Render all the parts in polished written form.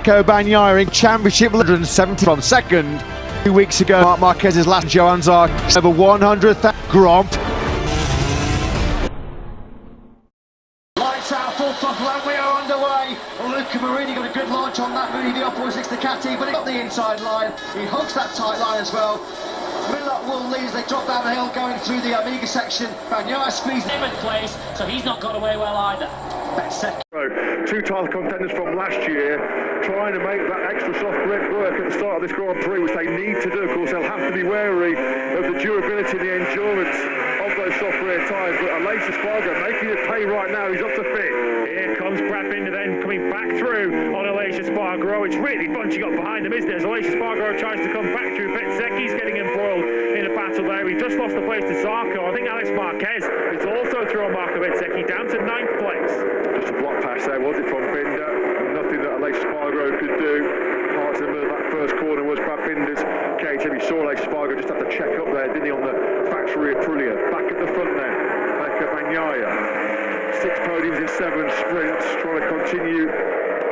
Bagnaia Championship 170 from second. 2 weeks ago, Marc Marquez's last Johann Zarco over 100th Grand. Lights out, full throttle, and we are underway. Luca Marini got a good launch on that move, the opposite Ducati, but he got the inside line. He hooks that tight line as well. Miller will lead as they drop down the hill going through the Amiga section. Bagnaia squeezed him in place, so he's not got away well either. Second. Two title contenders from last year trying to make that extra soft grip work at the start of this Grand Prix, which they need to do. Of course, they'll have to be wary of the durability and the endurance of those soft rear tyres, but Aleix Espargaro making it pay right now. He's up to fit. Here comes Brad Binder then coming back through on Aleix Espargaro. It's really bunching up behind him, isn't it? As Aleix Espargaro tries to come back through Bezzecchi's getting embroiled in a battle there. He just lost the place to Zarco. I think Alex Marquez is also through on Marco Bezzecchi down to 9th place. Just a block pass there, was it, from Binder? Nothing that Aleix Espargaro could do. Parts of that first corner was Brad Binder's KTM. You saw Aleix Espargaro just have to check up there, didn't he, on the factory Aprilia. Back at the front there, Pecco Bagnaia. 6 podiums in 7 sprints, trying to continue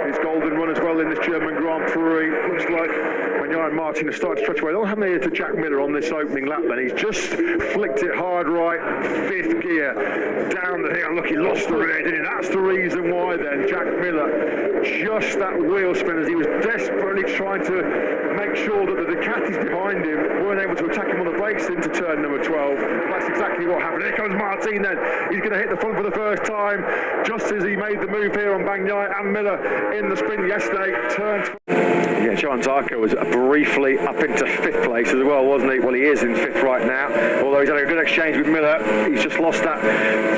his golden run as well in this German Grand Prix. Looks like Bagnaia and Martin have started to stretch away. They'll have near to Jack Miller on this opening lap then. He's just flicked it hard right, 5th gear, down the hill. Look, he lost the rear, didn't he? That's the reason why then. Jack Miller, just that wheel spin as he was desperately trying to make sure that the Ducatis behind him weren't able to attack him on the brakes into turn number 12. That's exactly what happened. Here comes Martin then. He's going to hit the front for the first time, just as he made the move here on Bagnaia and Miller in the sprint yesterday. Yeah, Johann Zarco was briefly up into 5th place as well, wasn't he? Well, he is in 5th right now, although he's had a good exchange with Miller. He's just lost that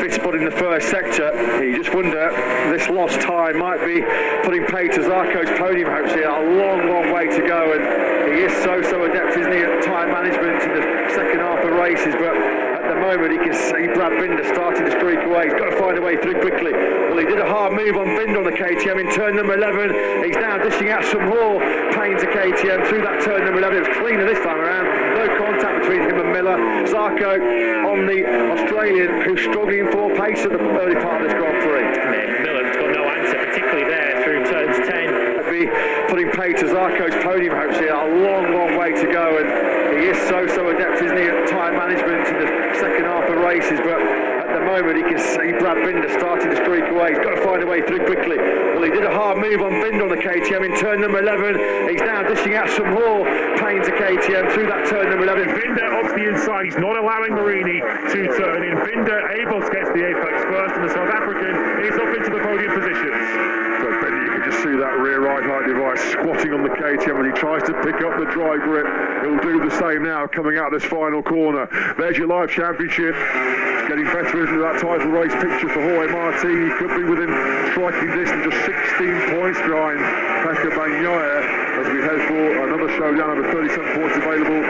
5th spot in the first sector. You just wonder, this lost time might be putting pay to Zarco's podium hopes here. A long, long way to go, and he is so adept, isn't he, at tyre management in the second half of races, but at the moment he can see Brad Binder starting to streak away. He's got to find a way through quickly. Well, he did a hard move on Binder on the KTM in turn number 11. He's now dishing out some more pain to KTM through that turn number 11. It was cleaner this time around. No contact between him and Miller. Zarco on the Australian, who's struggling for pace at the early part of this Grand Prix. Miller's got no answer, particularly there through turns 10. Be putting pay to Zarco's podium hopes here. A long, long way to go, and he is so adept, isn't he, at tyre management in the second half of races, but at the moment he can see Brad Binder starting to streak away. He's got to find a way through quickly. Well, he did a hard move on Binder on the KTM in turn number 11. He's now dishing out some more pain to KTM through that turn number 11. Binder off the inside. He's not allowing Marini to turn in. Binder able to get to the apex first, and the South African is up into the podium positions. So Binder, you can just see that rear right height device squatting on the KTM as he tries to pick up the dry grip. He'll do the same now coming out of this final corner. There's your live championship. It's getting better, isn't it, that title race picture for Jorge Martin. He could be within striking distance, just 16 points behind Pecco Bagnaia as we head for another showdown. Over 37 points available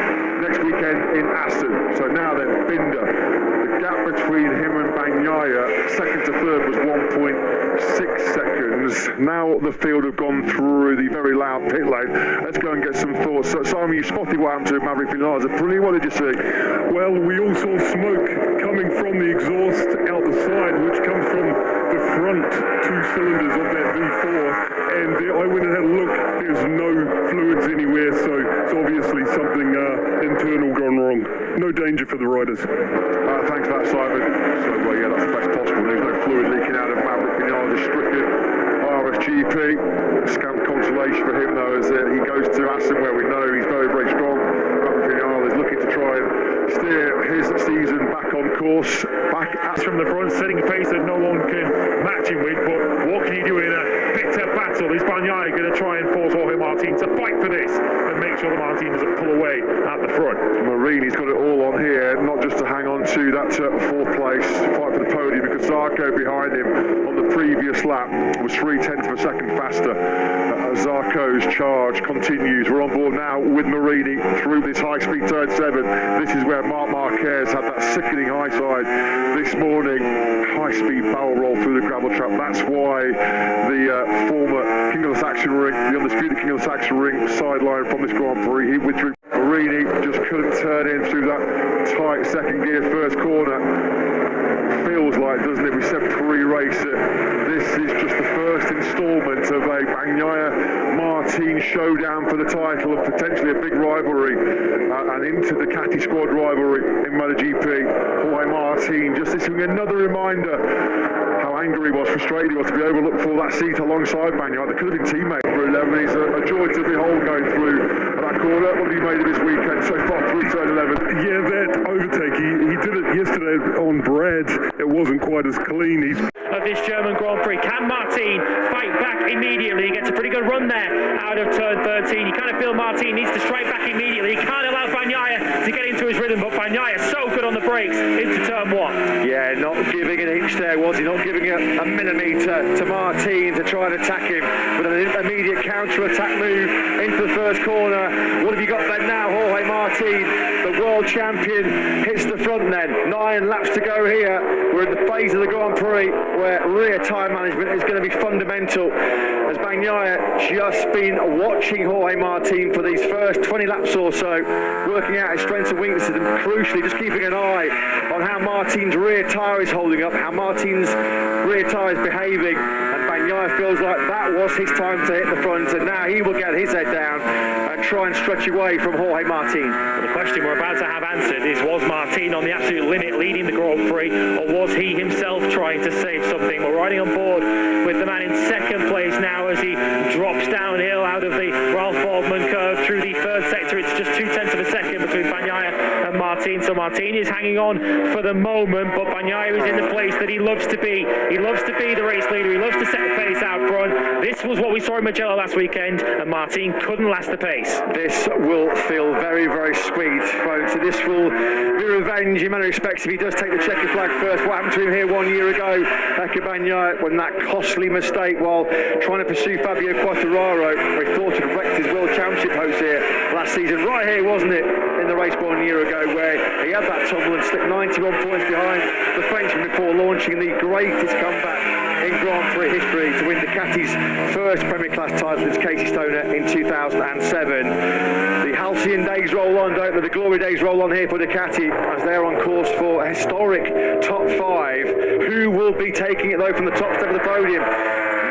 next weekend in Assen. So now then, Binder. The gap between him and Bagnaia, second to third, was 1.6 seconds. Now the field have gone through the very loud pit lane. Let's go and get some thoughts. So, Simon, you spotted what happened to Maverick Vinales. Brilliant. What did you see? Well, we all saw smoke coming from the exhaust out the side, which comes from the front 2 cylinders of that V4. And I went and had a look. There's no fluids anywhere, so it's obviously something internal gone wrong. No danger for the riders. Thanks for that, Simon. So, well, yeah, that's the best possible. There's no fluid leaking out of Maverick Vinales' stricken RSGP. Scant consolation for him, though, as he goes to Assen, where we know he's very, very strong. Maverick Vinales is looking to try and steer his season back on course. Back at from the front, setting a pace that no one can match him with, but what can you do in a bitter battle? Is Bagnaia going to try and force Jorge Martin to fight for this and make sure the Martin doesn't pull away at the front? Marini's got it all on here, not just to hang on to that 4th place, fight for the podium, because Zarco behind him on the previous lap was 0.3 of a second faster. Zarco's charge continues. We're on board now with Marini through this high-speed turn 7. This is where Marc Marquez had that sickening high side this morning. High-speed barrel roll through the gravel trap. That's why the former King of the Sachsenring, the undisputed King of the Sachsenring, sideline from this Grand Prix. He withdrew. Marini just couldn't turn in through that tight second gear first corner. Feels like, doesn't it? We said pre-race it. This is just the first instalment of a Bagnaia Martin showdown for the title of potentially a big rivalry and into the Ducati squad rivalry in MotoGP. Jorge Martin just issuing another reminder how angry he was, frustrated he was to be overlooked for that seat alongside Bagnaia. They could have been teammates for 11. He's a joy to behold going through that corner. What have you made of his weekend so far through turn 11? Yeah, that overtake, he did it yesterday on Brad. It wasn't quite as clean. Of this German Grand Prix, can Martin fight back immediately? He gets a pretty good run there out of turn 13. You kind of feel Martin needs to strike back immediately. He can't allow Bagnaia to get into his rhythm, but Bagnaia so good on the brakes into turn 1. Yeah, not giving an inch there, was he? Not giving a millimetre to Martin to try and attack him with an immediate counter-attack move into the first corner. What have you got then now? Jorge Martin, the world champion, hits the front then. 9 laps to go here. We're in the phase of the Grand Prix where rear tyre management is going to be fundamental, as Bagnaia just been watching Jorge Martin for these first 20 laps or so, working out his strengths and weaknesses, and crucially just keeping an eye on how Martin's rear tyre is holding up, how Martin's rear tyre is behaving, and Bagnaia feels like that was his time to hit the front, and now he will get his head down and try and stretch away from Jorge Martin. Well, the question we're about to have answered is, was Martin on the absolute limit leading the Grand Prix, or was he himself trying to save something? We're riding on board with the man in second place now as he drops downhill out of the Ralph Waldman curve through the third sector. It's just 0.2 of a second between Bagnaia and Martin, so Martin is hanging on for the moment, but Bagnaia is in the place that he loves to be. He loves to be the race leader, he loves to set the pace out front. This was what we saw in Mugello last weekend, and Martin couldn't last the pace. This will feel very, very sweet, folks. This will be revenge in many respects if he does take the checker flag first. What happened to him here 1 year ago, Pecco Bagnaia, when that costly mistake while trying to pursue Fabio Quartararo, where he thought he'd wrecked his World Championship hopes here last season. Right here, wasn't it, in the race 1 year ago, where he had that tumble and slipped 91 points behind the Frenchman before launching the greatest comeback in Grand Prix history to win Ducati's first Premier Class title as Casey Stoner in 2007. The halcyon days roll on, don't they? The glory days roll on here for Ducati as they're on course for a historic top 5. Who will be taking it though from the top step of the podium?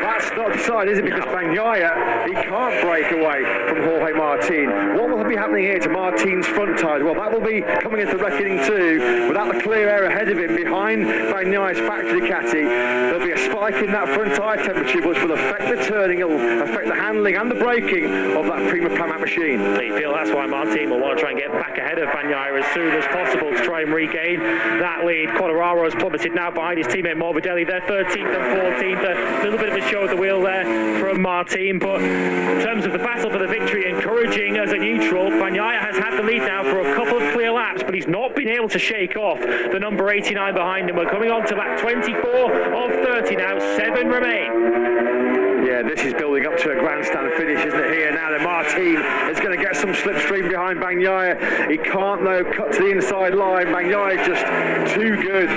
That's not decided, is it? Because Bagnaia, he can't break away from Jorge Martin. What will be happening here to Martin's front tyres? Well, that will be coming into reckoning too. Without the clear air ahead of him behind Bagnaia's factory Ducati, there'll be a spike in that front tyre temperature, which will affect the turning, it will affect the handling and the braking of that Prima Pramac machine. You feel that's why Martin will want to try and get back ahead of Bagnaia as soon as possible to try and regain that lead. Quartararo has plummeted now behind his teammate Morbidelli. They're 13th and 14th. A little bit of a show at the wheel there from Martin, but in terms of the battle for the victory, encouraging as a neutral. Bagnaia has had the lead now for a couple of clear laps, but he's not been able to shake off the number 89 behind him. We're coming on to lap 24 of 30 now, 7 remain. Yeah, this is building up to a grandstand finish, isn't it, here now? That Martin is going to get some slipstream behind Bagnaia. He can't, though, cut to the inside line. Bagnaia is just too good.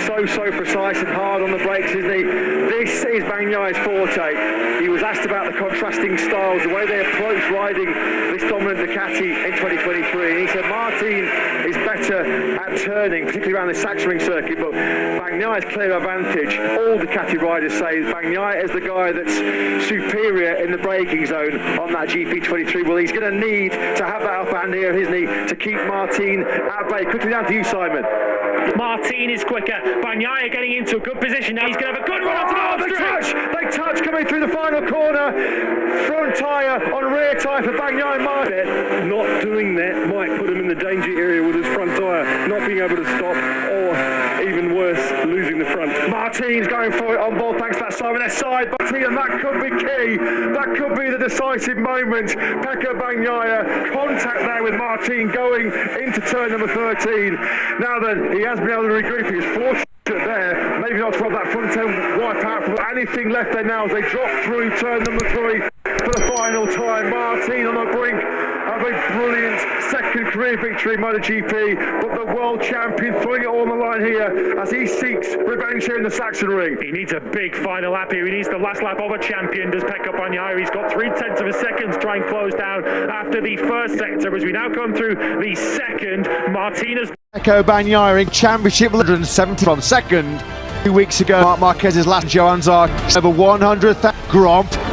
So precise and hard on the brakes, isn't he? This is Bagnaia's forte. He was asked about the contrasting styles, the way they approach riding this dominant Ducati in 2023, and he said Martin is better at turning, particularly around the Sachsenring circuit, but Bagnaia's clear advantage. All Ducati riders say Bagnaia is the guy that's superior in the braking zone on that GP23. Well, he's going to need to have that upper hand here, isn't he, to keep Martin at bay. Quickly down to you, Simon. Martin is quicker. Bagnaia getting into a good position now. He's going to have a good run onto the home stretch. They touch coming through the final corner. Front tyre on rear tyre for Bagnaia. Martin Not doing that might put him in the danger area with his front tyre not being able to stop, or even worse, losing the front. Martin's going for it on board thanks to that Simon S side. Martin, and that could be key. That could be the decisive moment. Pecco Bagnaia, contact there with Martin going into turn number 13. Now then, he has been able to regroup. He's fortunate there, maybe not to have that front end wipe out from anything left there now as they drop through turn number 3 for the final time. Martin on the brink of a brilliant second career victory in MotoGP, but the world champion throwing it all on the line here as he seeks revenge here in the Sachsenring. He needs a big final lap here. He needs the last lap of a champion, does Pecco Bagnaia. He's got 0.3 of a second to try and close down after the first sector. As we now come through the second, Martinez. Pecco Bagnaia in championship 170 from second. 2 weeks ago, Marc Marquez's last Johann Zark over 100th Grand Prix.